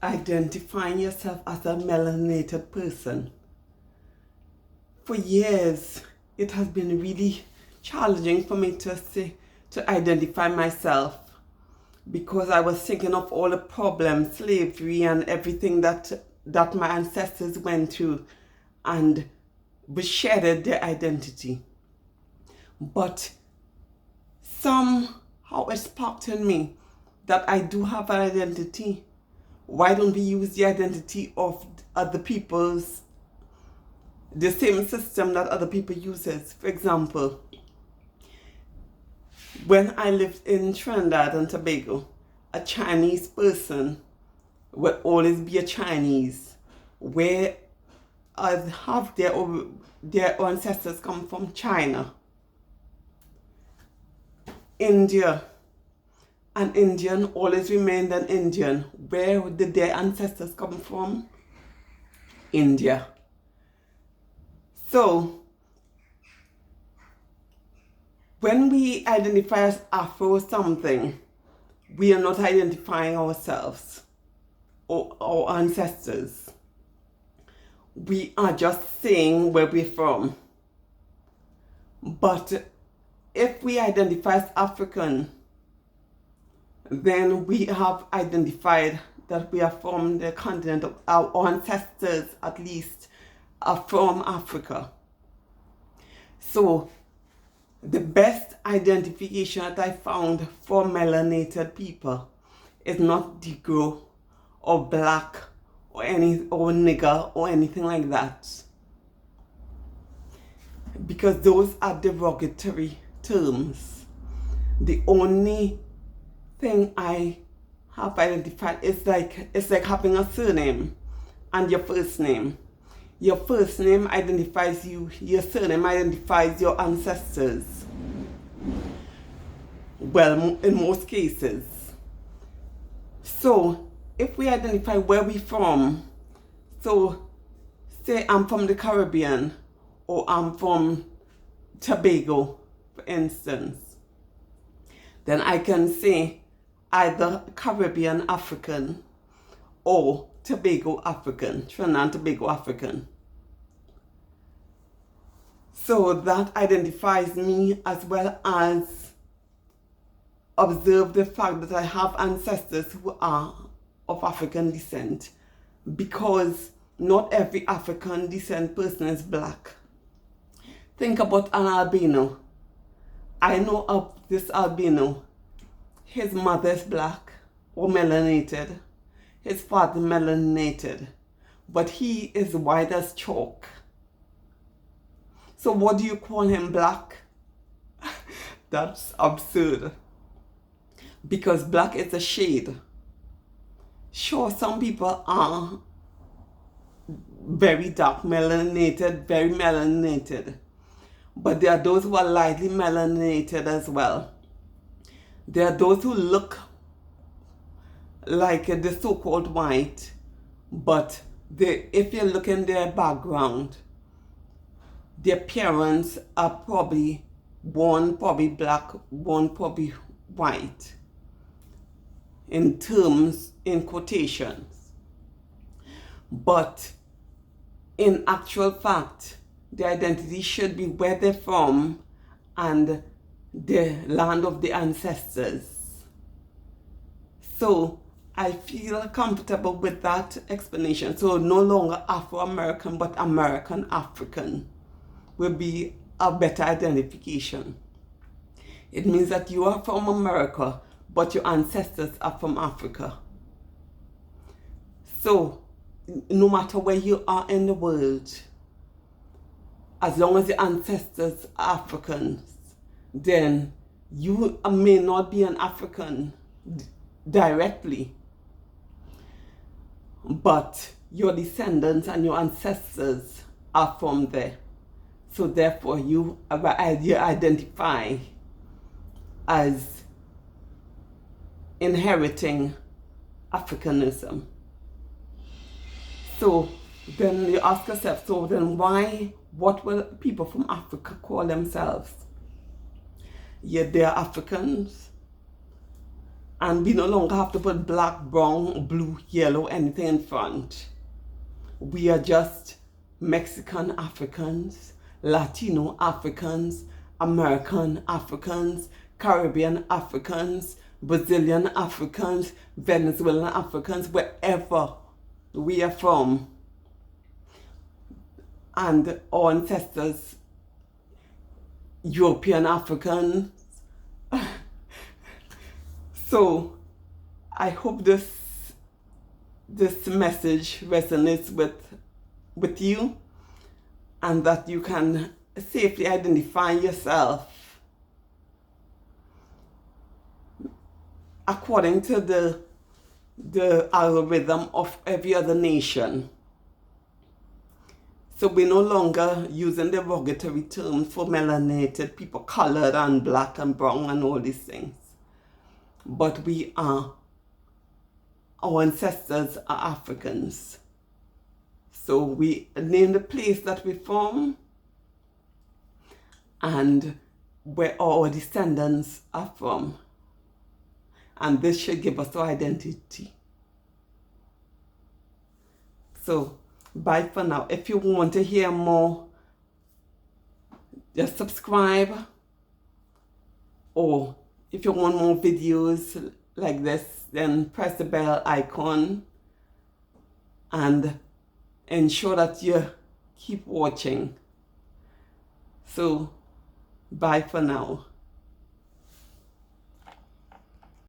identifying yourself as a melanated person. For years, it has been really challenging for me to identify myself, because I was thinking of all the problems, slavery and everything that my ancestors went through, and shattered their identity. But somehow it sparked in me that I do have an identity. Why don't we use the identity of other people's, the same system that other people uses? For example, when I lived in Trinidad and Tobago, a Chinese person will always be a Chinese, where have their ancestors come from China, India. An Indian always remained an Indian. Where did their ancestors come from? India. So, when we identify as Afro something, we are not identifying ourselves or our ancestors. We are just saying where we're from. But if we identify as African, then we have identified that we are from the continent of our ancestors, at least, are from Africa. So the best identification that I found for melanated people is not Negro or black or nigger or anything like that, because those are derogatory terms. The only thing I have identified is it's like having a surname and your first name. Your first name identifies you, your surname identifies your ancestors. Well, in most cases. So, if we identify where we're from, so say I'm from the Caribbean or I'm from Tobago, for instance, then I can say either Caribbean African or Tobago African, Trinidad and Tobago African. So that identifies me, as well as observe the fact that I have ancestors who are of African descent, because not every African descent person is black. Think about an albino. I know of this albino. His mother is black or melanated. His father melanated. But he is white as chalk. So what do you call him, black? That's absurd. Because black is a shade. Sure, some people are very dark melanated, very melanated. But there are those who are lightly melanated as well. There are those who look like the so-called white, but if you look in their background, their parents are probably one probably black, one probably white, in quotations. But in actual fact, the identity should be where they're from and the land of the ancestors. So I feel comfortable with that explanation. So no longer Afro-American, but American African will be a better identification. It means that you are from America, but your ancestors are from Africa. So no matter where you are in the world, as long as your ancestors are Africans, then you may not be an African directly, but your descendants and your ancestors are from there. So therefore you identify as inheriting Africanism. So then you ask yourself, so then what will people from Africa call themselves? Yeah, they're Africans. And we no longer have to put black, brown, blue, yellow, anything in front. We are just Mexican Africans, Latino Africans, American Africans, Caribbean Africans, Brazilian Africans, Venezuelan Africans, wherever we are from. And our ancestors, European Africans. So I hope this message resonates with you, and that you can safely identify yourself according to the algorithm of every other nation. So we're no longer using derogatory terms for melanated people, colored and black and brown and all these things. But our ancestors are Africans. So we name the place that we're from and where our descendants are from. And this should give us our identity. So bye for now. If you want to hear more, just subscribe. Or if you want more videos like this, then press the bell icon and ensure that you keep watching. So bye for now.